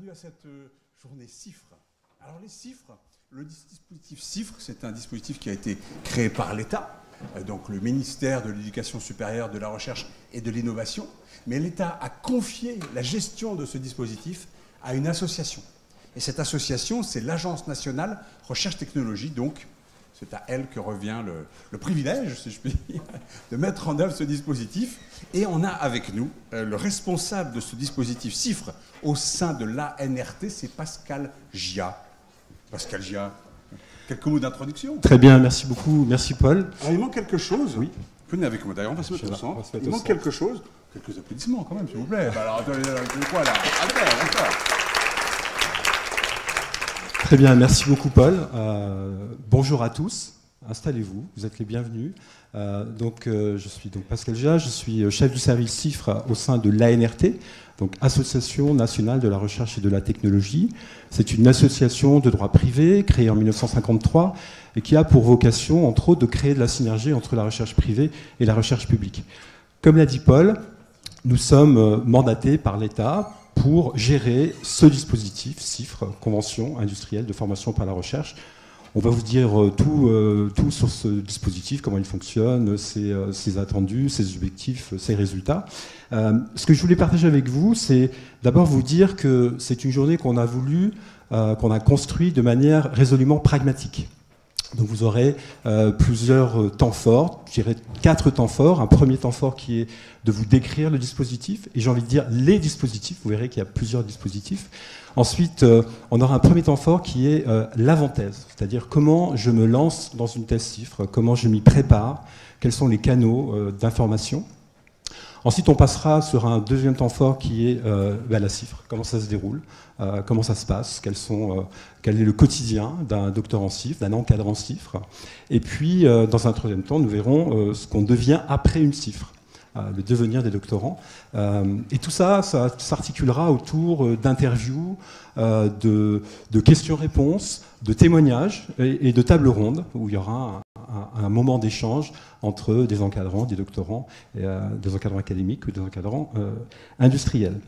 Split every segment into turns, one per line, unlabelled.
bienvenue à cette journée CIFRE. Alors les CIFRE, le dispositif CIFRE, c'est un dispositif qui a été créé par l'État, donc le ministère de l'Éducation supérieure, de la Recherche et de l'Innovation, mais l'État a confié la gestion de ce dispositif à une association. Et cette association, c'est l'Agence nationale Recherche Technologie, donc c'est à elle que revient le privilège, si je puis dire, de mettre en œuvre ce dispositif. Et on a avec nous le responsable de ce dispositif CIFRE au sein de l'ANRT, c'est Pascal Gia. Pascal Gia, quelques mots d'introduction.
Très bien, merci beaucoup. Merci Paul.
Alors, il manque quelque chose.
Oui.
Venez avec moi, d'ailleurs, on va se mettre au centre. Il manque quelque chose. Quelques applaudissements quand même, s'il vous plaît. Bah alors, attendez, quoi là?
Très bien, merci beaucoup Paul. Bonjour à tous, installez-vous, vous êtes les bienvenus. Je suis donc Pascal Gia, je suis chef du service CIFRE au sein de l'ANRT, donc Association nationale de la recherche et de la technologie. C'est une association de droit privé créée en 1953 et qui a pour vocation, entre autres, de créer de la synergie entre la recherche privée et la recherche publique. Comme l'a dit Paul, nous sommes mandatés par l'État pour gérer ce dispositif, CIFRE, Convention industrielle de formation par la recherche. On va vous dire tout sur ce dispositif, comment il fonctionne, ses attendus, ses objectifs, ses résultats. Ce que je voulais partager avec vous, c'est d'abord vous dire que c'est une journée qu'on a voulu, qu'on a construite de manière résolument pragmatique. Donc vous aurez plusieurs temps forts, je dirais 4 temps forts. Un premier temps fort qui est de vous décrire le dispositif, et j'ai envie de dire les dispositifs, vous verrez qu'il y a plusieurs dispositifs. Ensuite, on aura un premier temps fort qui est l'avant-thèse, c'est-à-dire comment je me lance dans une thèse CIFRE, comment je m'y prépare, quels sont les canaux d'information. Ensuite, on passera sur un deuxième temps fort qui est la CIFRE, comment ça se déroule, comment ça se passe, quel est le quotidien d'un doctorant CIFRE, d'un encadrant CIFRE. Et puis, dans un troisième temps, nous verrons ce qu'on devient après une CIFRE, le devenir des doctorants. Et tout ça, ça s'articulera autour d'interviews, de questions-réponses, de témoignages et de tables rondes, où il y aura un moment d'échange entre des encadrants, des doctorants, des encadrants académiques ou des encadrants industriels.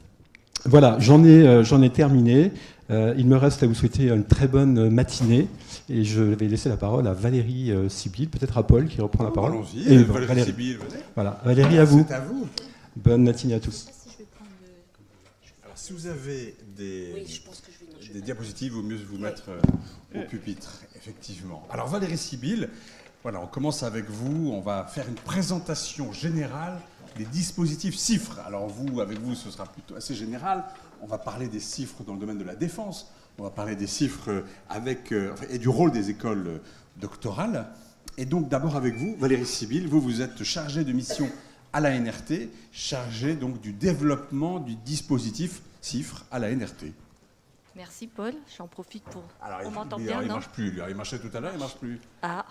Voilà, j'en ai terminé. Il me reste à vous souhaiter une très bonne matinée et je vais laisser la parole à Valérie Sibylle, peut-être à Paul qui reprend la parole.
Allons-y, Valérie Sibylle, venez.
Voilà, Valérie, à vous.
C'est à vous.
Bonne matinée à tous.
Alors, si vous avez des diapositives, il vaut mieux vous mettre au pupitre, effectivement. Alors, Valérie Sibylle, voilà, on commence avec vous. On va faire une présentation générale des dispositifs CIFRE. Alors, avec vous, ce sera plutôt assez général. On va parler des CIFRE dans le domaine de la défense. On va parler des CIFRE et du rôle des écoles doctorales. Et donc, d'abord avec vous, Valérie Sibylle, vous êtes chargée de mission à la NRT, chargée donc du développement du dispositif CIFRE à la NRT.
Merci Paul, j'en profite pour...
Alors,
on m'entend bien,
il ne
non?
marche plus, lui. Il marchait tout à l'heure, il ne marche plus.
Ah.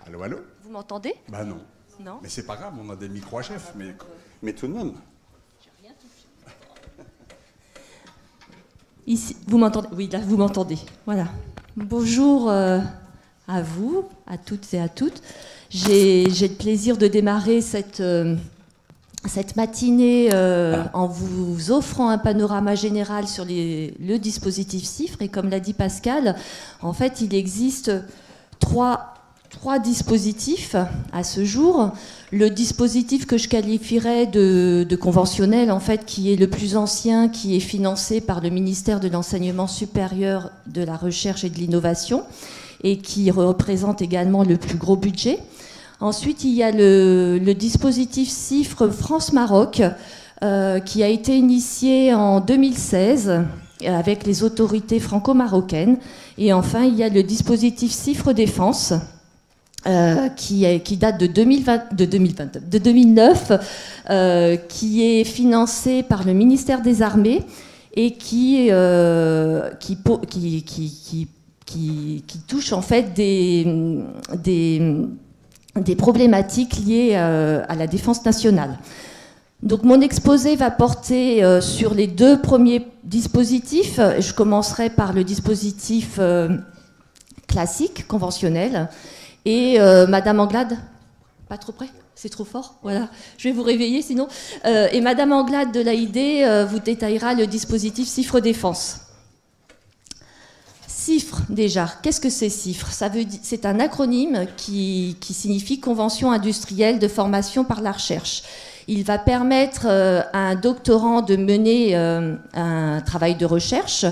Allô, allô?
Vous m'entendez?
Bah non.
Non.
Mais c'est pas grave, on a des micros à chef, mais tout de même.
J'ai rien touché. Ici, vous m'entendez? Oui, là, vous m'entendez. Voilà. Bonjour à vous, à toutes et à toutes. J'ai le plaisir de démarrer cette matinée en vous offrant un panorama général sur le dispositif CIFRE. Et comme l'a dit Pascal, en fait, il existe trois dispositifs à ce jour. Le dispositif que je qualifierais de conventionnel, en fait, qui est le plus ancien, qui est financé par le ministère de l'Enseignement supérieur, de la Recherche et de l'Innovation, et qui représente également le plus gros budget. Ensuite, il y a le dispositif CIFRE France-Maroc, qui a été initié en 2016 avec les autorités franco-marocaines. Et enfin, il y a le dispositif CIFRE Défense, qui date de 2009, qui est financé par le ministère des Armées et qui touche en fait des problématiques liées à la défense nationale. Donc mon exposé va porter sur les 2 premiers dispositifs. Je commencerai par le dispositif classique, conventionnel. Et Madame Anglade, pas trop près, c'est trop fort, voilà, je vais vous réveiller sinon. Et Madame Anglade de l'AID vous détaillera le dispositif CIFRE Défense. CIFRE, déjà, qu'est-ce que c'est CIFRE? C'est un acronyme qui signifie Convention industrielle de formation par la recherche. Il va permettre à un doctorant de mener un travail de recherche,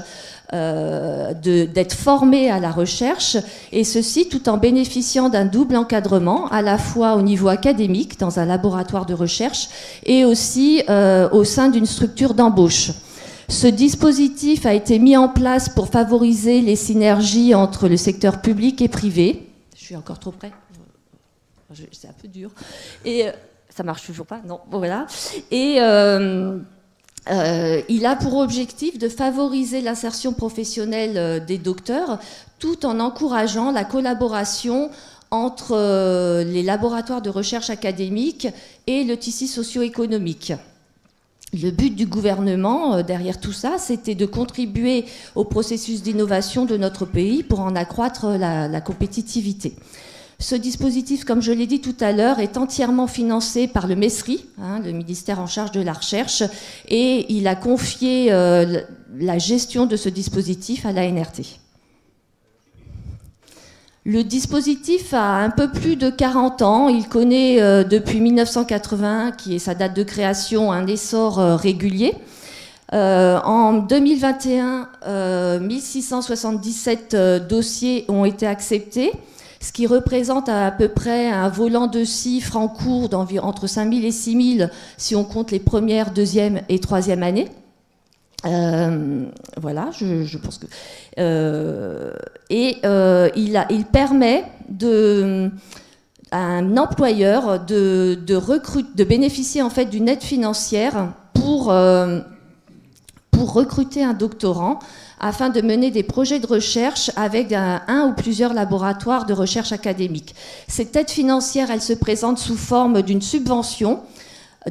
d'être formé à la recherche, et ceci tout en bénéficiant d'un double encadrement, à la fois au niveau académique, dans un laboratoire de recherche, et aussi au sein d'une structure d'embauche. Ce dispositif a été mis en place pour favoriser les synergies entre le secteur public et privé. Je suis encore trop près. C'est un peu dur. Et ça marche toujours pas? Non, bon, voilà. Et il a pour objectif de favoriser l'insertion professionnelle des docteurs, tout en encourageant la collaboration entre les laboratoires de recherche académique et le tissu socio-économique. Le but du gouvernement, derrière tout ça, c'était de contribuer au processus d'innovation de notre pays pour en accroître la compétitivité. Ce dispositif, comme je l'ai dit tout à l'heure, est entièrement financé par le MESRI, le ministère en charge de la recherche, et il a confié la gestion de ce dispositif à l'ANRT. Le dispositif a un peu plus de 40 ans. Il connaît depuis 1981, qui est sa date de création, un essor régulier. En 2021, 1677 dossiers ont été acceptés, ce qui représente à peu près un volant de chiffres en cours d'environ entre 5 000 et 6 000 si on compte les premières, deuxième et troisième années. Voilà, je pense que... il permet à un employeur de bénéficier en fait d'une aide financière pour recruter un doctorant afin de mener des projets de recherche avec un ou plusieurs laboratoires de recherche académique. Cette aide financière, elle se présente sous forme d'une subvention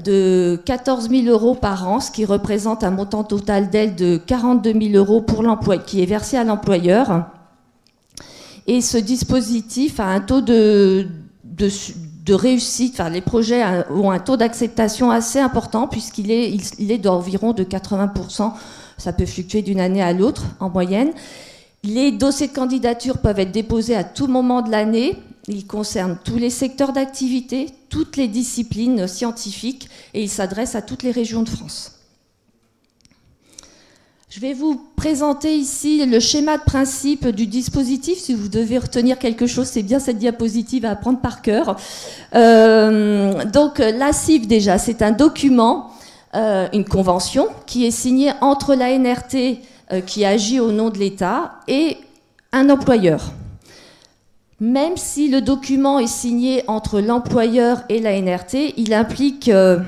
de 14 000 euros par an, ce qui représente un montant total d'aide de 42 000 euros pour l'emploi, qui est versé à l'employeur. Et ce dispositif a un taux de réussite, enfin les projets ont un taux d'acceptation assez important puisqu'il est d'environ de 80%. Ça peut fluctuer d'une année à l'autre en moyenne. Les dossiers de candidature peuvent être déposés à tout moment de l'année. Il concerne tous les secteurs d'activité, toutes les disciplines scientifiques et il s'adresse à toutes les régions de France. Je vais vous présenter ici le schéma de principe du dispositif. Si vous devez retenir quelque chose, c'est bien cette diapositive à apprendre par cœur. Donc la CIF, déjà, c'est un document, une convention qui est signée entre l'ANRT qui agit au nom de l'État et un employeur. Même si le document est signé entre l'employeur et l'ANRT, il implique, je ne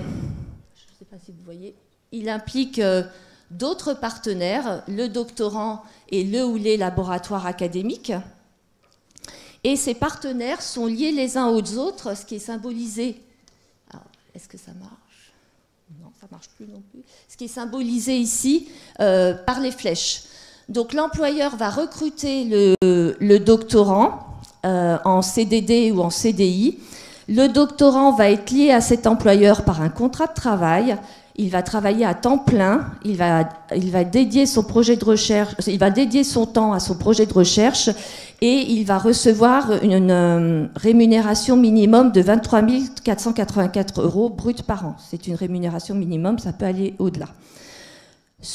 sais pas si vous voyez, il implique d'autres partenaires, le doctorant et le ou les laboratoires académiques. Et ces partenaires sont liés les uns aux autres, ce qui est symbolisé. Est-ce que ça marche? Non, ça ne marche plus non plus. Ce qui est symbolisé ici par les flèches. Donc l'employeur va recruter le doctorant en CDD ou en CDI. Le doctorant va être lié à cet employeur par un contrat de travail. Il va travailler à temps plein. Il va dédier son projet de recherche. Il va dédier son temps à son projet de recherche et il va recevoir une rémunération minimum de 23 484 € brut par an. C'est une rémunération minimum. Ça peut aller au-delà.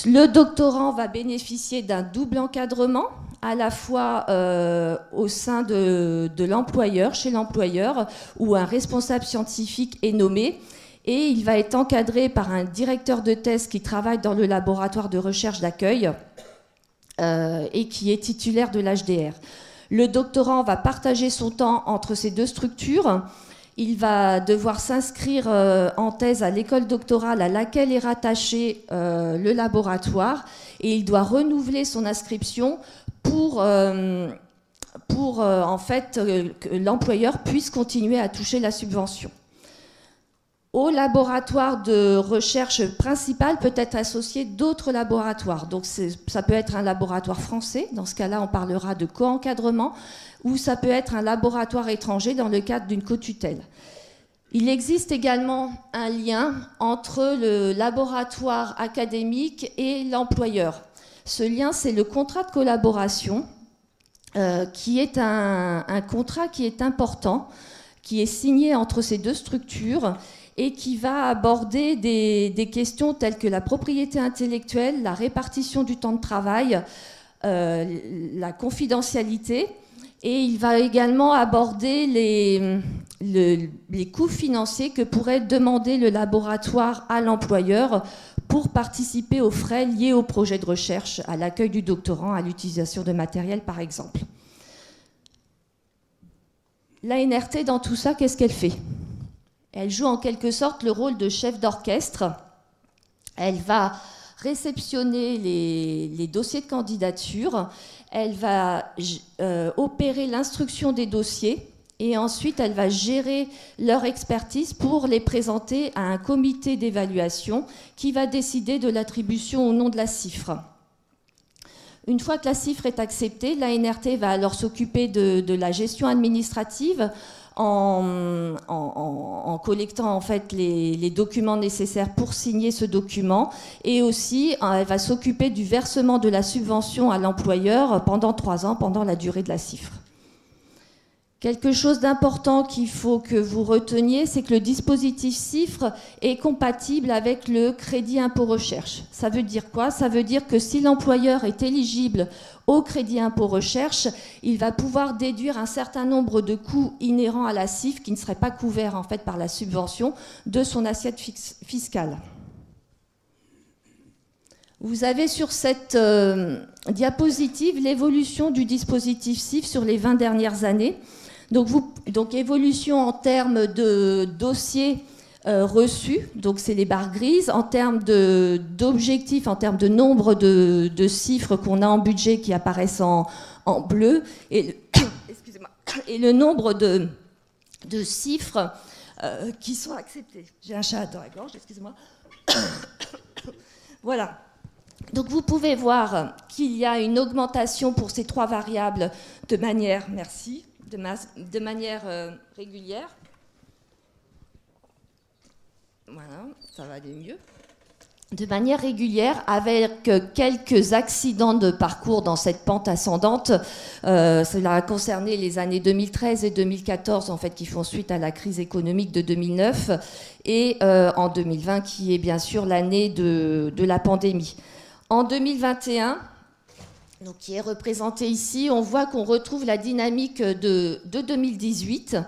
Le doctorant va bénéficier d'un double encadrement, à la fois au sein de l'employeur, chez l'employeur, où un responsable scientifique est nommé, et il va être encadré par un directeur de thèse qui travaille dans le laboratoire de recherche d'accueil et qui est titulaire de l'HDR. Le doctorant va partager son temps entre ces deux structures. Il va devoir s'inscrire en thèse à l'école doctorale à laquelle est rattaché le laboratoire et il doit renouveler son inscription pour en fait que l'employeur puisse continuer à toucher la subvention. Au laboratoire de recherche principal peut être associé d'autres laboratoires. Donc ça peut être un laboratoire français, dans ce cas-là on parlera de co-encadrement, ou ça peut être un laboratoire étranger dans le cadre d'une co-tutelle. Il existe également un lien entre le laboratoire académique et l'employeur. Ce lien, c'est le contrat de collaboration qui est un contrat qui est important, qui est signé entre ces deux structures et qui va aborder des questions telles que la propriété intellectuelle, la répartition du temps de travail, la confidentialité, et il va également aborder les coûts financiers que pourrait demander le laboratoire à l'employeur pour participer aux frais liés au projet de recherche, à l'accueil du doctorant, à l'utilisation de matériel par exemple. L'ANRT, dans tout ça, qu'est-ce qu'elle fait? Elle joue en quelque sorte le rôle de chef d'orchestre. Elle va réceptionner les dossiers de candidature, elle va opérer l'instruction des dossiers et ensuite elle va gérer leur expertise pour les présenter à un comité d'évaluation qui va décider de l'attribution ou non de la CIFRE. Une fois que la CIFRE est acceptée, l'ANRT va alors s'occuper de la gestion administrative en collectant en fait les documents nécessaires pour signer ce document, et aussi elle va s'occuper du versement de la subvention à l'employeur pendant 3 ans, pendant la durée de la CIFRE. Quelque chose d'important qu'il faut que vous reteniez, c'est que le dispositif CIFRE est compatible avec le crédit impôt recherche. Ça veut dire quoi? Ça veut dire que si l'employeur est éligible au crédit impôt recherche, il va pouvoir déduire un certain nombre de coûts inhérents à la CIFRE qui ne seraient pas couverts en fait par la subvention de son assiette fiscale. Vous avez sur cette diapositive l'évolution du dispositif CIFRE sur les 20 dernières années. Donc évolution en termes de dossiers reçus, donc c'est les barres grises, en termes d'objectifs, en termes de nombre de chiffres qu'on a en budget qui apparaissent en bleu, et le nombre de chiffres qui sont acceptés. J'ai un chat dans la gorge, excusez-moi. Voilà. Donc vous pouvez voir qu'il y a une augmentation pour ces 3 variables de manière, merci, de manière régulière. Voilà, ça va aller mieux. De manière régulière, avec quelques accidents de parcours dans cette pente ascendante. Cela a concerné les années 2013 et 2014, en fait, qui font suite à la crise économique de 2009, et en 2020, qui est bien sûr l'année de la pandémie. En 2021, donc, qui est représenté ici, on voit qu'on retrouve la dynamique de 2018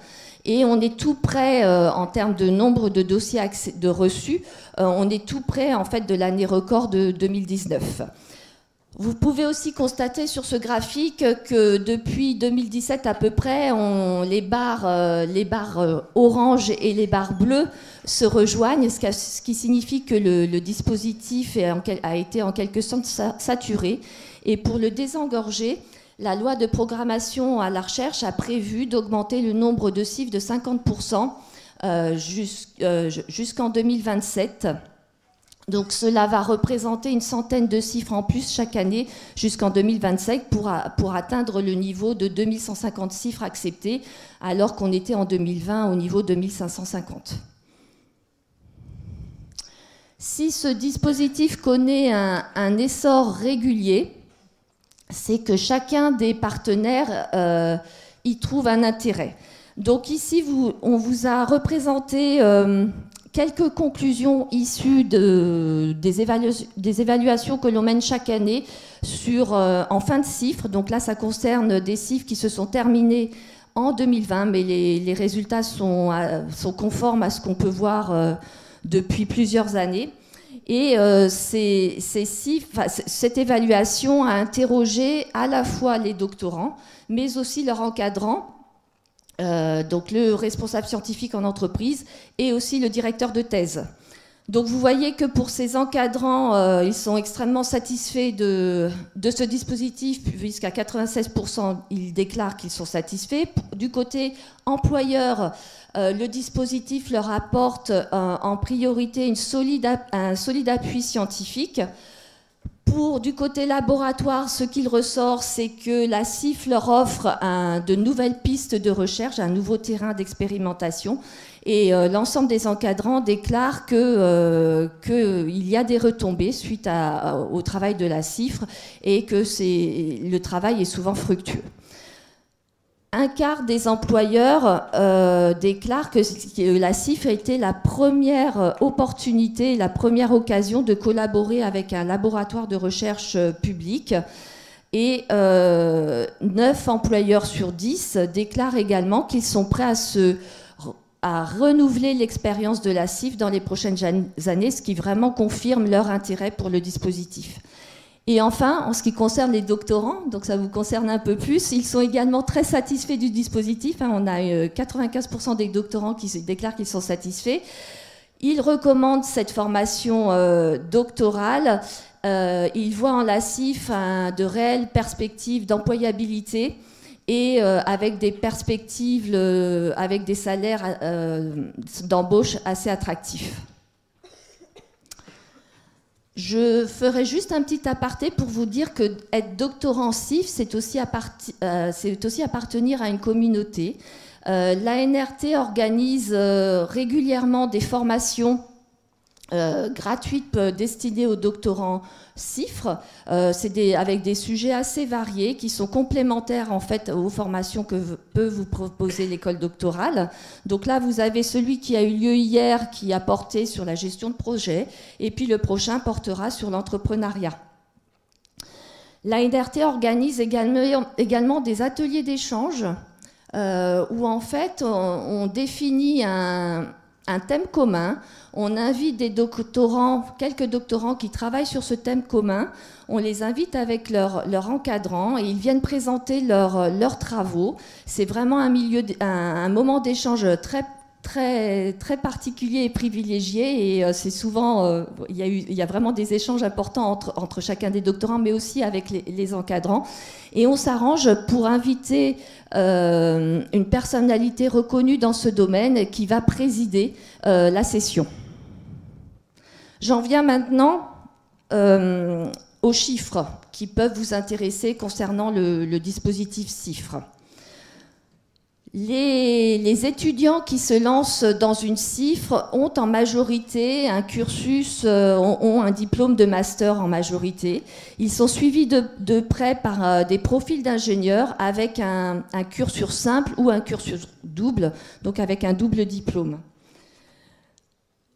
et on est tout près, en termes de nombre de dossiers de reçus, on est tout près en fait de l'année record de 2019. Vous pouvez aussi constater sur ce graphique que depuis 2017 à peu près, les barres orange et les barres bleues se rejoignent, ce qui signifie que le dispositif a été en quelque sorte saturé. Et pour le désengorger, la loi de programmation à la recherche a prévu d'augmenter le nombre de CIFRE de 50% jusqu'en 2027. Donc cela va représenter une centaine de CIFRE en plus chaque année jusqu'en 2027 pour atteindre le niveau de 2150 CIFRE acceptés, alors qu'on était en 2020 au niveau de 2550. Si ce dispositif connaît un essor régulier, c'est que chacun des partenaires y trouve un intérêt. Donc ici, on vous a représenté quelques conclusions issues des évaluations que l'on mène chaque année en fin de CIFRE. Donc là, ça concerne des CIFRE qui se sont terminés en 2020, mais les résultats sont conformes à ce qu'on peut voir depuis plusieurs années. Et cette évaluation a interrogé à la fois les doctorants, mais aussi leurs encadrants, donc le responsable scientifique en entreprise et aussi le directeur de thèse. Donc vous voyez que pour ces encadrants, ils sont extrêmement satisfaits de ce dispositif, puisqu'à 96%, ils déclarent qu'ils sont satisfaits. Du côté employeur, le dispositif leur apporte en priorité un solide appui scientifique. Du côté laboratoire, ce qu'il ressort, c'est que la CIFRE leur offre de nouvelles pistes de recherche, un nouveau terrain d'expérimentation. Et l'ensemble des encadrants déclarent qu'il y a des retombées suite au travail de la CIFRE et que le travail est souvent fructueux. un quart des employeurs déclarent que la CIFRE a été la première opportunité, la première occasion de collaborer avec un laboratoire de recherche public. Et 9 employeurs sur 10 déclarent également qu'ils sont prêts à renouveler l'expérience de la CIFRE dans les prochaines années, ce qui vraiment confirme leur intérêt pour le dispositif. Et enfin, en ce qui concerne les doctorants, donc ça vous concerne un peu plus, ils sont également très satisfaits du dispositif. On a 95% des doctorants qui déclarent qu'ils sont satisfaits. Ils recommandent cette formation doctorale. Ils voient en la CIFRE de réelles perspectives d'employabilité et avec des perspectives, avec des salaires d'embauche assez attractifs. Je ferai juste un petit aparté pour vous dire que être doctorant CIFRE, c'est aussi appartenir à une communauté. L'ANRT organise régulièrement des formations gratuites destinées aux doctorants CIFRE, avec des sujets assez variés qui sont complémentaires en fait aux formations que peut vous proposer l'école doctorale. Donc là, vous avez celui qui a eu lieu hier qui a porté sur la gestion de projet et puis le prochain portera sur l'entrepreneuriat. L'ANRT organise également des ateliers d'échange où en fait on définit un thème commun, on invite des doctorants, quelques doctorants qui travaillent sur ce thème commun, on les invite avec leur encadrant et ils viennent présenter leurs travaux. C'est vraiment un moment d'échange très particulier et privilégié et c'est souvent, il y a vraiment des échanges importants entre chacun des doctorants mais aussi avec les encadrants. Et on s'arrange pour inviter une personnalité reconnue dans ce domaine qui va présider la session. J'en viens maintenant aux chiffres qui peuvent vous intéresser concernant le dispositif CIFRE. Les étudiants qui se lancent dans une CIFRE ont en majorité un cursus, ont un diplôme de master en majorité. Ils sont suivis de près par des profils d'ingénieurs avec un cursus simple ou un cursus double, donc avec un double diplôme.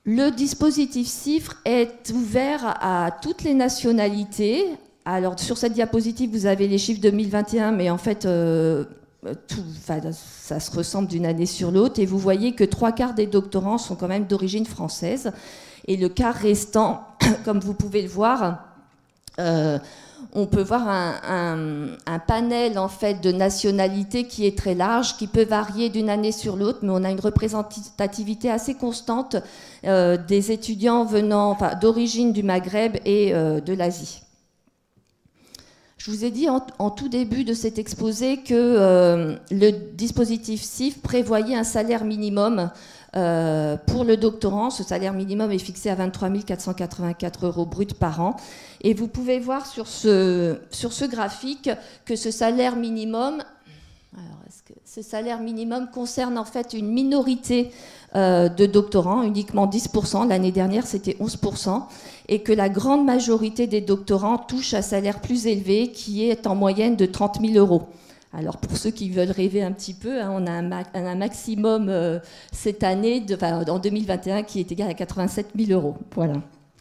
Le dispositif CIFRE est ouvert à toutes les nationalités. Alors sur cette diapositive, vous avez les chiffres 2021, mais en fait... ça se ressemble d'une année sur l'autre et vous voyez que 3/4 des doctorants sont quand même d'origine française et le quart restant, comme vous pouvez le voir, on peut voir un panel en fait de nationalités qui est très large, qui peut varier d'une année sur l'autre, mais on a une représentativité assez constante des étudiants venant d'origine du Maghreb et de l'Asie. Je vous ai dit en tout début de cet exposé que le dispositif CIFRE prévoyait un salaire minimum pour le doctorant. Ce salaire minimum est fixé à 23 484 € bruts par an. Et vous pouvez voir sur ce graphique que ce salaire minimum... Alors, ce salaire minimum concerne en fait une minorité de doctorants, uniquement 10%. L'année dernière, c'était 11%. Et que la grande majorité des doctorants touchent un salaire plus élevé, qui est en moyenne de 30 000 €. Alors, pour ceux qui veulent rêver un petit peu, on a un maximum cette année, en 2021, qui est égal à 87 000 €. Voilà.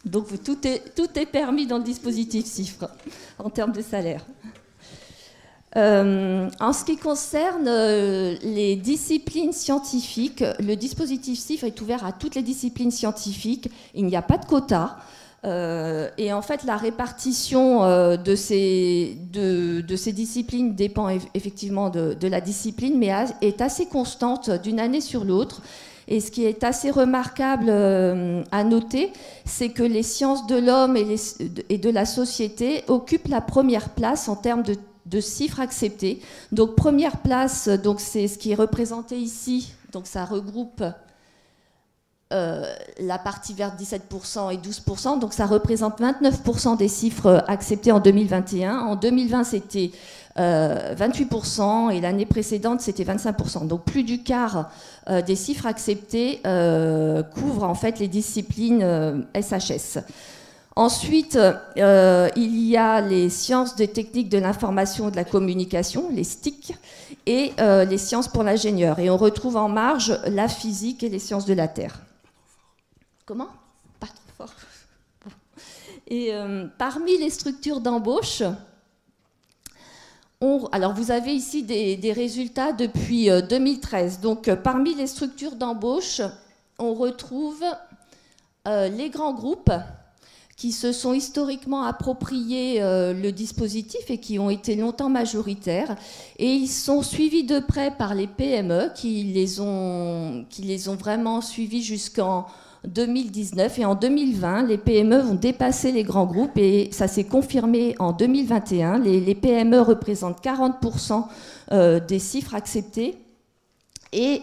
Donc, tout est permis dans le dispositif CIFRE, en termes de salaire. En ce qui concerne les disciplines scientifiques, le dispositif CIFRE est ouvert à toutes les disciplines scientifiques. Il n'y a pas de quota. Et en fait, la répartition de ces disciplines dépend effectivement de la discipline, mais est assez constante d'une année sur l'autre. Et ce qui est assez remarquable à noter, c'est que les sciences de l'homme et de la société occupent la première place en termes de chiffres acceptés. Donc première place, donc c'est ce qui est représenté ici. Donc ça regroupe la partie verte 17% et 12%. Donc ça représente 29% des chiffres acceptés en 2021. En 2020, c'était 28% et l'année précédente, c'était 25%. Donc plus du quart des chiffres acceptés couvrent en fait les disciplines SHS. Ensuite, il y a les sciences des techniques de l'information et de la communication, les STIC, et les sciences pour l'ingénieur. Et on retrouve en marge la physique et les sciences de la Terre. Comment ? Pas trop fort. Bon. Et parmi les structures d'embauche, alors vous avez ici des résultats depuis 2013. Donc parmi les structures d'embauche, on retrouve les grands groupes qui se sont historiquement appropriés le dispositif et qui ont été longtemps majoritaires. Et ils sont suivis de près par les PME qui les ont vraiment suivis jusqu'en 2019. Et en 2020, les PME vont dépasser les grands groupes et ça s'est confirmé en 2021. Les PME représentent 40% des chiffres acceptés. Et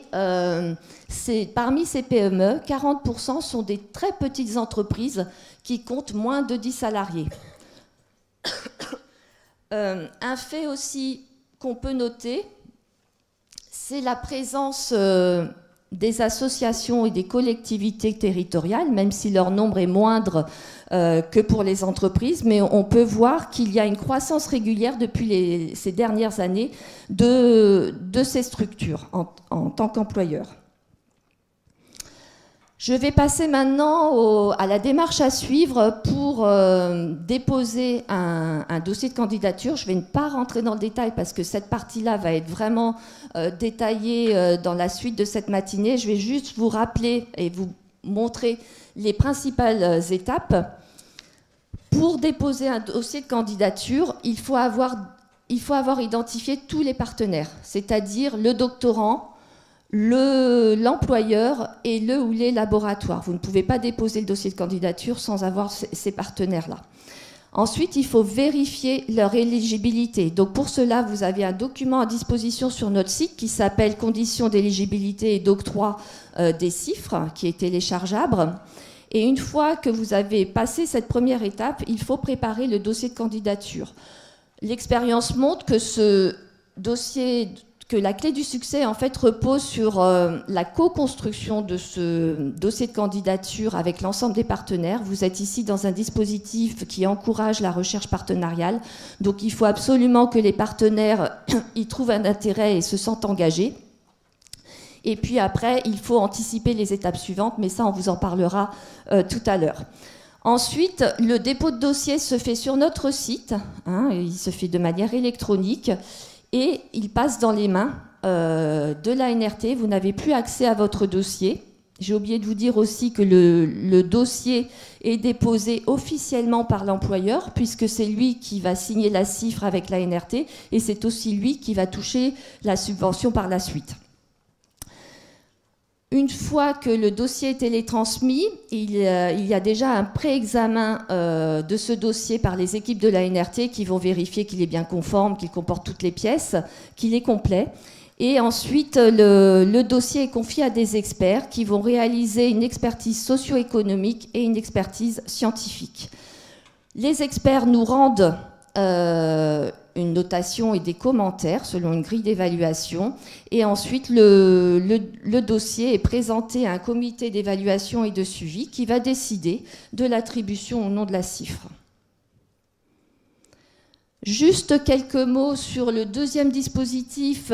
parmi ces PME, 40% sont des très petites entreprises qui comptent moins de 10 salariés. Un fait aussi qu'on peut noter, c'est la présence des associations et des collectivités territoriales, même si leur nombre est moindre que pour les entreprises, mais on peut voir qu'il y a une croissance régulière depuis ces dernières années de ces structures en tant qu'employeurs. Je vais passer maintenant à la démarche à suivre pour déposer un dossier de candidature. Je ne vais pas rentrer dans le détail parce que cette partie-là va être vraiment détaillée dans la suite de cette matinée. Je vais juste vous rappeler et vous montrer les principales étapes. Pour déposer un dossier de candidature, il faut avoir identifié tous les partenaires, c'est-à-dire le doctorant, l'employeur et le ou les laboratoires. Vous ne pouvez pas déposer le dossier de candidature sans avoir ces partenaires-là. Ensuite, il faut vérifier leur éligibilité. Donc pour cela, vous avez un document à disposition sur notre site qui s'appelle « Conditions d'éligibilité et d'octroi des chiffres » qui est téléchargeable. Et une fois que vous avez passé cette première étape, il faut préparer le dossier de candidature. L'expérience montre que que la clé du succès en fait repose sur la co-construction de ce dossier de candidature avec l'ensemble des partenaires. Vous êtes ici dans un dispositif qui encourage la recherche partenariale, donc il faut absolument que les partenaires y trouvent un intérêt et se sentent engagés. Et puis après, il faut anticiper les étapes suivantes, mais ça on vous en parlera tout à l'heure. Ensuite, le dépôt de dossier se fait sur notre site, il se fait de manière électronique, et il passe dans les mains de l'ANRT. Vous n'avez plus accès à votre dossier. J'ai oublié de vous dire aussi que le dossier est déposé officiellement par l'employeur, puisque c'est lui qui va signer la cifre avec l'ANRT, et c'est aussi lui qui va toucher la subvention par la suite. Une fois que le dossier est télétransmis, il y a déjà un pré-examen de ce dossier par les équipes de l'ANRT qui vont vérifier qu'il est bien conforme, qu'il comporte toutes les pièces, qu'il est complet. Et ensuite, le dossier est confié à des experts qui vont réaliser une expertise socio-économique et une expertise scientifique. Les experts nous rendent une notation et des commentaires selon une grille d'évaluation. Et ensuite, le dossier est présenté à un comité d'évaluation et de suivi qui va décider de l'attribution ou non de la cifre. Juste quelques mots sur le deuxième dispositif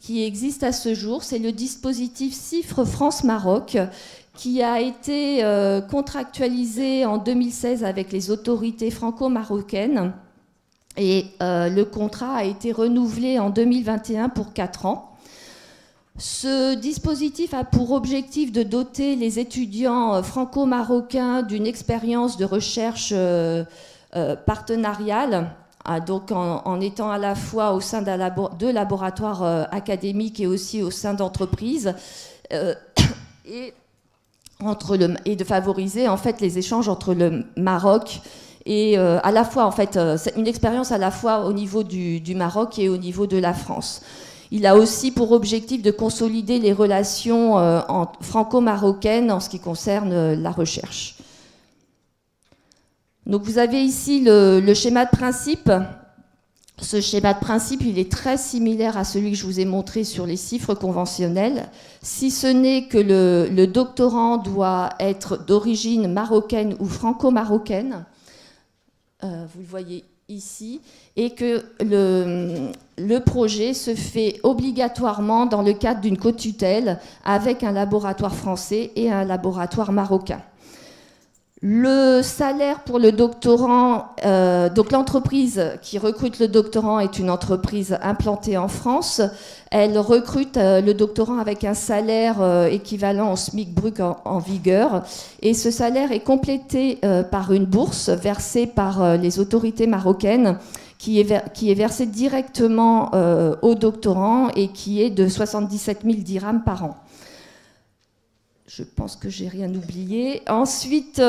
qui existe à ce jour. C'est le dispositif CIFRE France-Maroc qui a été contractualisé en 2016 avec les autorités franco-marocaines. Et le contrat a été renouvelé en 2021 pour 4 ans. Ce dispositif a pour objectif de doter les étudiants franco-marocains d'une expérience de recherche partenariale, donc en étant à la fois au sein de laboratoires académiques et aussi au sein d'entreprises, et de favoriser en fait les échanges entre le Maroc et à la fois, en fait, c'est une expérience à la fois au niveau du Maroc et au niveau de la France. Il a aussi pour objectif de consolider les relations franco-marocaines en ce qui concerne la recherche. Donc vous avez ici le schéma de principe. Ce schéma de principe, il est très similaire à celui que je vous ai montré sur les chiffres conventionnels, si ce n'est que le doctorant doit être d'origine marocaine ou franco-marocaine. Vous le voyez ici, et que le projet se fait obligatoirement dans le cadre d'une co-tutelle avec un laboratoire français et un laboratoire marocain. Le salaire pour le doctorant, donc l'entreprise qui recrute le doctorant est une entreprise implantée en France. Elle recrute le doctorant avec un salaire équivalent au SMIC brut en vigueur. Et ce salaire est complété par une bourse versée par les autorités marocaines qui est versée directement au doctorant et qui est de 77 000 dirhams par an. Je pense que j'ai rien oublié. Ensuite,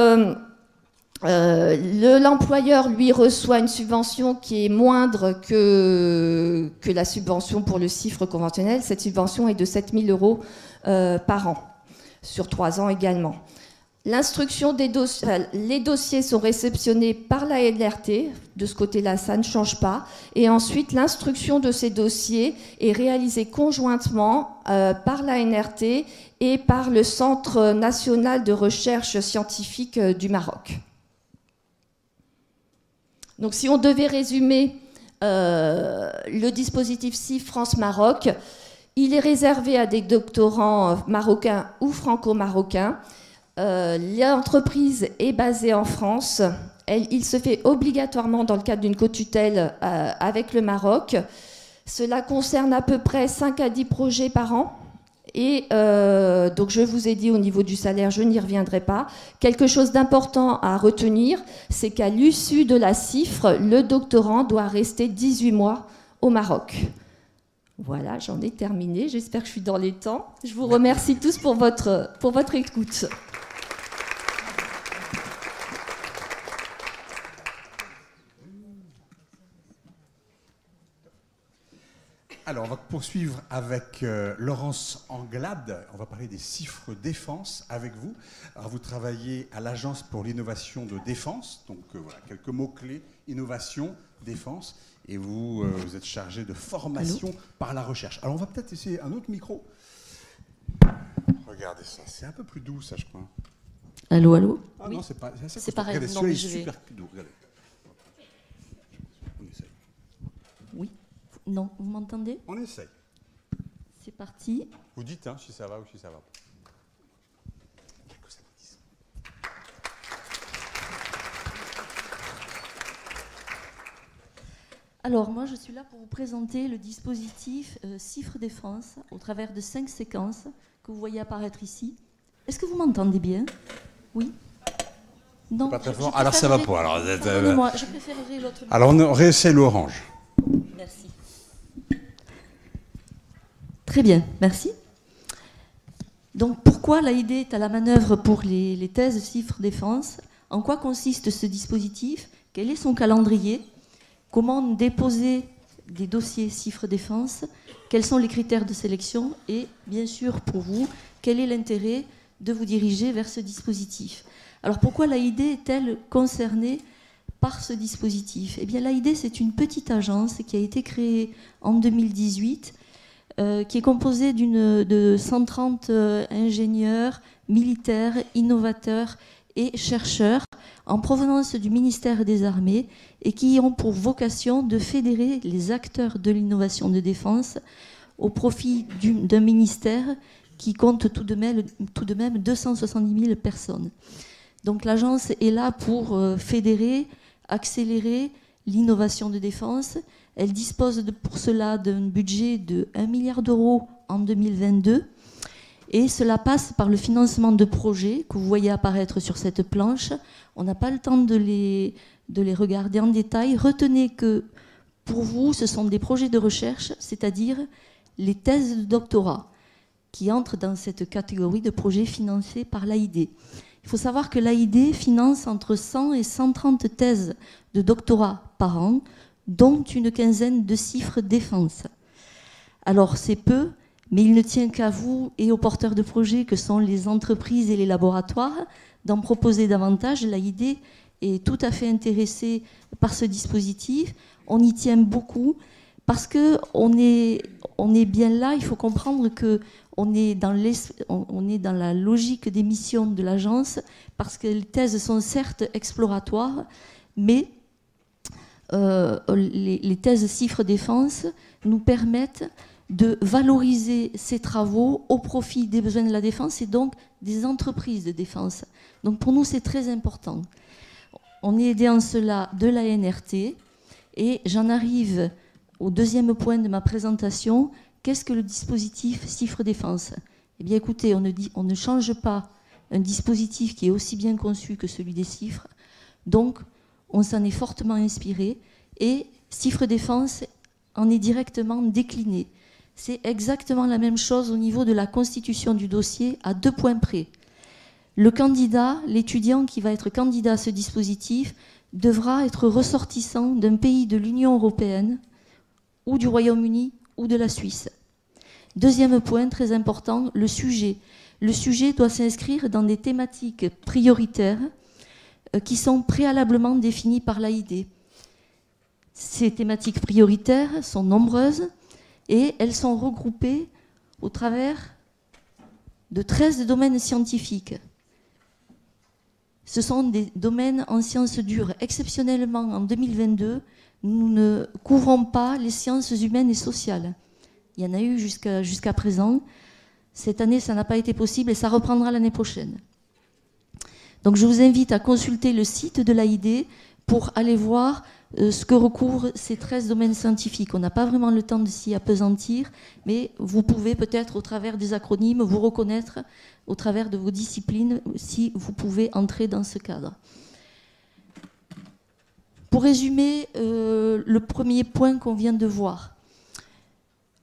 l'employeur, lui, reçoit une subvention qui est moindre que la subvention pour le CIFRE conventionnel. Cette subvention est de 7 000 € par an, sur 3 ans également. L'instruction des dossiers, les dossiers sont réceptionnés par la LRT, de ce côté-là, ça ne change pas. Et ensuite, l'instruction de ces dossiers est réalisée conjointement par la NRT et par le Centre national de recherche scientifique du Maroc. Donc, si on devait résumer le dispositif CIFRE France-Maroc, il est réservé à des doctorants marocains ou franco-marocains. L'entreprise est basée en France. Il se fait obligatoirement dans le cadre d'une co-tutelle avec le Maroc. Cela concerne à peu près 5 à 10 projets par an. Et donc je vous ai dit au niveau du salaire, je n'y reviendrai pas. Quelque chose d'important à retenir, c'est qu'à l'issue de la CIFRE, le doctorant doit rester 18 mois au Maroc. Voilà, j'en ai terminé. J'espère que je suis dans les temps. Je vous remercie tous pour votre écoute.
Alors, on va poursuivre avec Laurence Anglade. On va parler des CIFRE défense avec vous. Alors, vous travaillez à l'Agence pour l'innovation de défense. Donc, voilà, quelques mots-clés, innovation, défense. Et vous, vous êtes chargé de formation par la recherche. Alors, on va peut-être essayer un autre micro. Regardez ça, c'est un peu plus doux, ça, je crois.
Allô, allô?
Ah oui. Non, c'est pas.
C'est pareil.
Regardez,
non, mais
celui-là est super doux. Regardez. On essaye.
Oui. Non, vous m'entendez?
On essaye.
C'est parti.
Vous dites hein, si ça va ou si ça va pas. Quelques indices.
Alors, moi, je suis là pour vous présenter le dispositif CIFRE Défense au travers de 5 séquences que vous voyez apparaître ici. Est-ce que vous m'entendez bien? Oui? Non.
Pas très fort. Alors, ça va pas. Alors,
moi, je préférerais l'autre.
Alors, on réessaie l'orange.
Merci. Très bien, merci. Donc, pourquoi l'AID est à la manœuvre pour les thèses CIFRE Défense? En quoi consiste ce dispositif? Quel est son calendrier? Comment déposer des dossiers CIFRE Défense? Quels sont les critères de sélection? Et bien sûr, pour vous, quel est l'intérêt de vous diriger vers ce dispositif? Alors, pourquoi l'AID est-elle concernée par ce dispositif? Eh bien, l'AID, c'est une petite agence qui a été créée en 2018, qui est composée de 130 ingénieurs, militaires, innovateurs et chercheurs en provenance du ministère des Armées et qui ont pour vocation de fédérer les acteurs de l'innovation de défense au profit d'un ministère qui compte tout de même 270 000 personnes. Donc l'agence est là pour fédérer, accélérer l'innovation de défense. Elle dispose pour cela d'un budget de 1 milliard d'euros en 2022 et cela passe par le financement de projets que vous voyez apparaître sur cette planche. On n'a pas le temps de les regarder en détail. Retenez que pour vous, ce sont des projets de recherche, c'est-à-dire les thèses de doctorat qui entrent dans cette catégorie de projets financés par l'AID. Il faut savoir que l'AID finance entre 100 et 130 thèses de doctorat par an, dont une quinzaine de CIFRE Défense. Alors c'est peu, mais il ne tient qu'à vous et aux porteurs de projets que sont les entreprises et les laboratoires d'en proposer davantage. L'AID est tout à fait intéressée par ce dispositif. On y tient beaucoup parce qu'on est bien là. Il faut comprendre qu'on est dans la logique des missions de l'agence parce que les thèses sont certes exploratoires, mais les thèses CIFRE Défense nous permettent de valoriser ces travaux au profit des besoins de la défense et donc des entreprises de défense. Donc pour nous, c'est très important. On est aidé en cela de la NRT et j'en arrive au deuxième point de ma présentation. Qu'est-ce que le dispositif CIFRE Défense? Eh bien écoutez, on ne change pas un dispositif qui est aussi bien conçu que celui des CIFRE. Donc on s'en est fortement inspiré et CIFRE Défense en est directement décliné. C'est exactement la même chose au niveau de la constitution du dossier à 2 points près. Le candidat, l'étudiant qui va être candidat à ce dispositif, devra être ressortissant d'un pays de l'Union européenne ou du Royaume-Uni ou de la Suisse. Deuxième point très important, le sujet. Le sujet doit s'inscrire dans des thématiques prioritaires qui sont préalablement définies par l'AID. Ces thématiques prioritaires sont nombreuses et elles sont regroupées au travers de 13 domaines scientifiques. Ce sont des domaines en sciences dures. Exceptionnellement, en 2022, nous ne couvrons pas les sciences humaines et sociales. Il y en a eu jusqu'à présent. Cette année, ça n'a pas été possible et ça reprendra l'année prochaine. Donc je vous invite à consulter le site de l'AID pour aller voir ce que recouvrent ces 13 domaines scientifiques. On n'a pas vraiment le temps de s'y appesantir, mais vous pouvez peut-être, au travers des acronymes, vous reconnaître au travers de vos disciplines, si vous pouvez entrer dans ce cadre. Pour résumer le premier point qu'on vient de voir,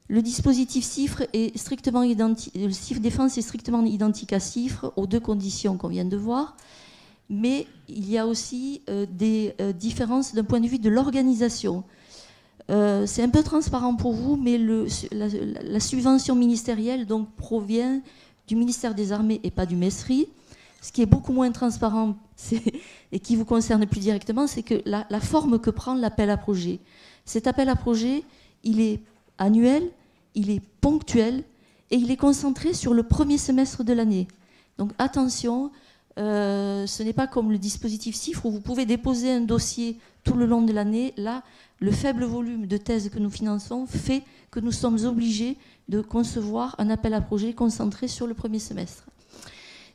le dispositif CIFRE est strictement identique, le CIFRE Défense est strictement identique à CIFRE, aux 2 conditions qu'on vient de voir. Mais il y a aussi des différences d'un point de vue de l'organisation. C'est un peu transparent pour vous, mais la subvention ministérielle donc, provient du ministère des Armées et pas du MESRI. Ce qui est beaucoup moins transparent et qui vous concerne plus directement, c'est que la forme que prend l'appel à projet. Cet appel à projet, il est annuel, il est ponctuel et il est concentré sur le premier semestre de l'année. Donc attention, ce n'est pas comme le dispositif CIFRE où vous pouvez déposer un dossier tout le long de l'année. Là, le faible volume de thèses que nous finançons fait que nous sommes obligés de concevoir un appel à projet concentré sur le premier semestre.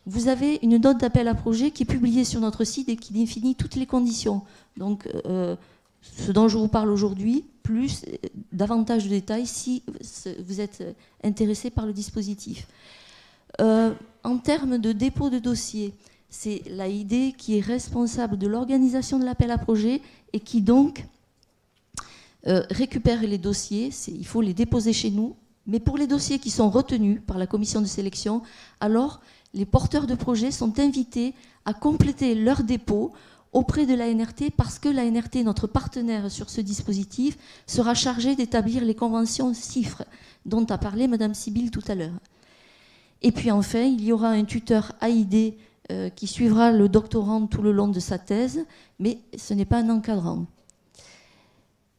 Vous avez une note d'appel à projet qui est publiée sur notre site et qui définit toutes les conditions. Donc, ce dont je vous parle aujourd'hui, plus davantage de détails si vous êtes intéressé par le dispositif. En termes de dépôt de dossier, c'est l'AID qui est responsable de l'organisation de l'appel à projet et qui donc récupère les dossiers. Il faut les déposer chez nous. Mais pour les dossiers qui sont retenus par la commission de sélection, alors les porteurs de projets sont invités à compléter leur dépôt auprès de l'ANRT parce que l'ANRT, notre partenaire sur ce dispositif, sera chargé d'établir les conventions CIFRE dont a parlé Mme Sibylle tout à l'heure. Et puis enfin, il y aura un tuteur AID qui suivra le doctorant tout le long de sa thèse, mais ce n'est pas un encadrant.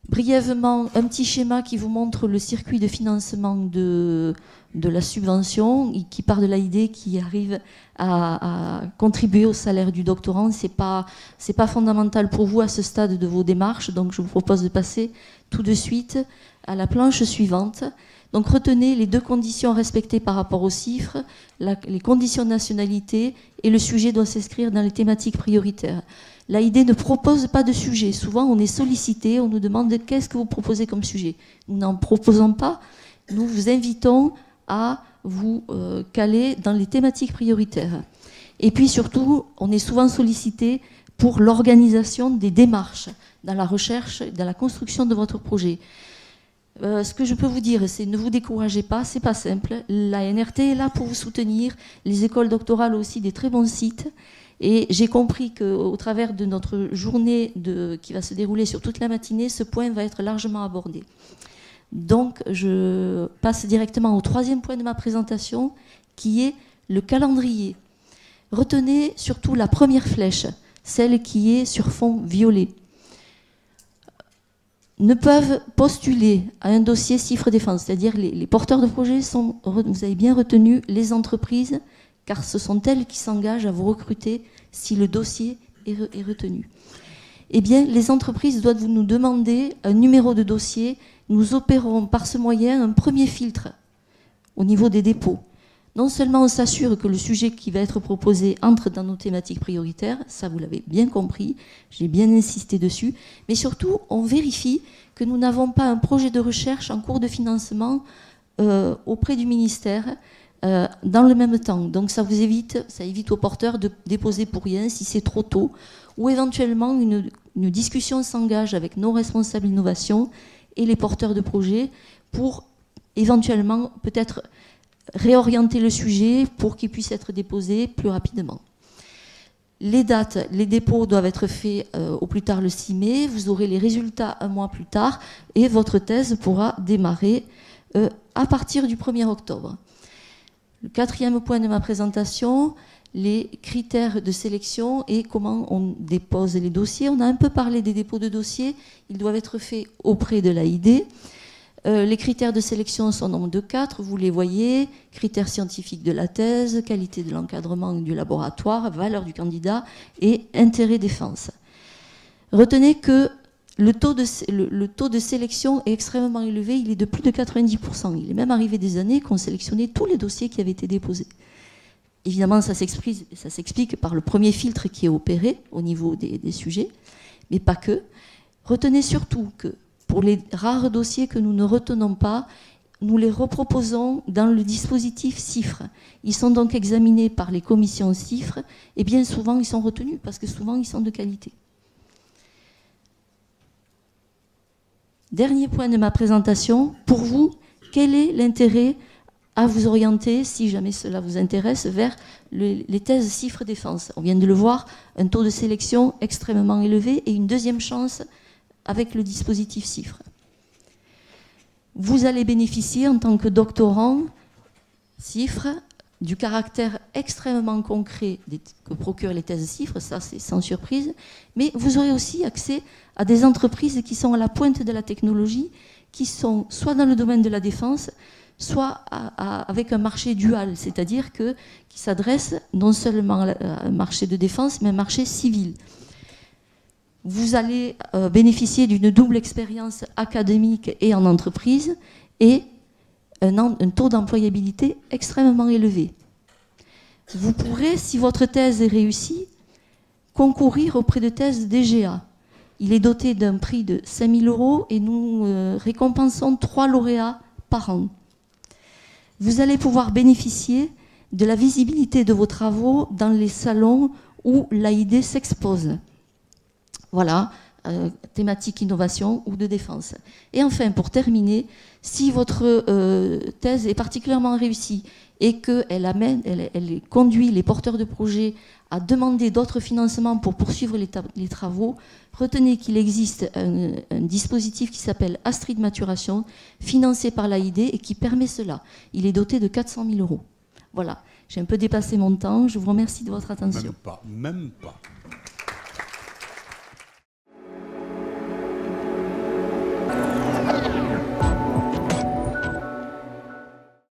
Brièvement, un petit schéma qui vous montre le circuit de financement de la subvention, qui part de l'AID, qui arrive à contribuer au salaire du doctorant. C'est pas fondamental pour vous à ce stade de vos démarches, donc je vous propose de passer tout de suite à la planche suivante. Donc retenez les 2 conditions respectées par rapport aux CIFRE, les conditions de nationalité et le sujet doit s'inscrire dans les thématiques prioritaires. L'AID ne propose pas de sujet. Souvent, on est sollicité, on nous demande qu'est-ce que vous proposez comme sujet. Nous n'en proposons pas. Nous vous invitons à vous caler dans les thématiques prioritaires. Et puis surtout, on est souvent sollicité pour l'organisation des démarches dans la recherche, dans la construction de votre projet. Ce que je peux vous dire, c'est ne vous découragez pas, c'est pas simple. La NRT est là pour vous soutenir. Les écoles doctorales ont aussi des très bons sites. Et j'ai compris qu'au travers de notre journée qui va se dérouler sur toute la matinée, ce point va être largement abordé. Donc, je passe directement au 3e point de ma présentation, qui est le calendrier. Retenez surtout la première flèche, celle qui est sur fond violet. Ne peuvent postuler à un dossier CIFRE Défense, c'est-à-dire les porteurs de projets sont, vous avez bien retenu, les entreprises, car ce sont elles qui s'engagent à vous recruter si le dossier est retenu. eh bien, les entreprises doivent nous demander un numéro de dossier. Nous opérons par ce moyen un premier filtre au niveau des dépôts. Non seulement on s'assure que le sujet qui va être proposé entre dans nos thématiques prioritaires, ça vous l'avez bien compris, j'ai bien insisté dessus, mais surtout on vérifie que nous n'avons pas un projet de recherche en cours de financement auprès du ministère dans le même temps. Donc ça évite aux porteurs de déposer pour rien si c'est trop tôt, ou éventuellement une discussion s'engage avec nos responsables innovation et les porteurs de projets pour éventuellement peut-être réorienter le sujet pour qu'il puisse être déposé plus rapidement. Les dates, les dépôts doivent être faits au plus tard le 6 mai. Vous aurez les résultats un mois plus tard et votre thèse pourra démarrer à partir du 1er octobre. Le 4e point de ma présentation, les critères de sélection et comment on dépose les dossiers. On a un peu parlé des dépôts de dossiers. Ils doivent être faits auprès de l'AID. Les critères de sélection sont au nombre de 4, vous les voyez, critères scientifiques de la thèse, qualité de l'encadrement du laboratoire, valeur du candidat et intérêt défense. Retenez que le taux de sélection est extrêmement élevé, il est de plus de 90%. Il est même arrivé des années qu'on sélectionnait tous les dossiers qui avaient été déposés. Évidemment, ça s'explique par le premier filtre qui est opéré au niveau des sujets, mais pas que. Retenez surtout que pour les rares dossiers que nous ne retenons pas, nous les reproposons dans le dispositif CIFRE. Ils sont donc examinés par les commissions CIFRE et bien souvent ils sont retenus parce que souvent ils sont de qualité. Dernier point de ma présentation, pour vous, quel est l'intérêt à vous orienter, si jamais cela vous intéresse, vers les thèses CIFRE défense? On vient de le voir, un taux de sélection extrêmement élevé et une deuxième chance avec le dispositif CIFRE. Vous allez bénéficier en tant que doctorant CIFRE du caractère extrêmement concret que procurent les thèses CIFRE, ça c'est sans surprise, mais vous aurez aussi accès à des entreprises qui sont à la pointe de la technologie, qui sont soit dans le domaine de la défense, soit avec un marché dual, c'est-à-dire qui s'adresse non seulement à un marché de défense, mais à un marché civil. Vous allez bénéficier d'une double expérience académique et en entreprise et un taux d'employabilité extrêmement élevé. Vous pourrez, si votre thèse est réussie, concourir auprès de thèses DGA. Il est doté d'un prix de 5 000 € et nous récompensons 3 lauréats par an. Vous allez pouvoir bénéficier de la visibilité de vos travaux dans les salons où l'AID s'expose. Voilà, thématique innovation ou de défense. Et enfin, pour terminer, si votre thèse est particulièrement réussie et qu'elle conduit les porteurs de projets à demander d'autres financements pour poursuivre les travaux, retenez qu'il existe un dispositif qui s'appelle Astrid Maturation, financé par l'AID et qui permet cela. Il est doté de 400 000 €. Voilà, j'ai un peu dépassé mon temps. Je vous remercie de votre attention.
Même pas.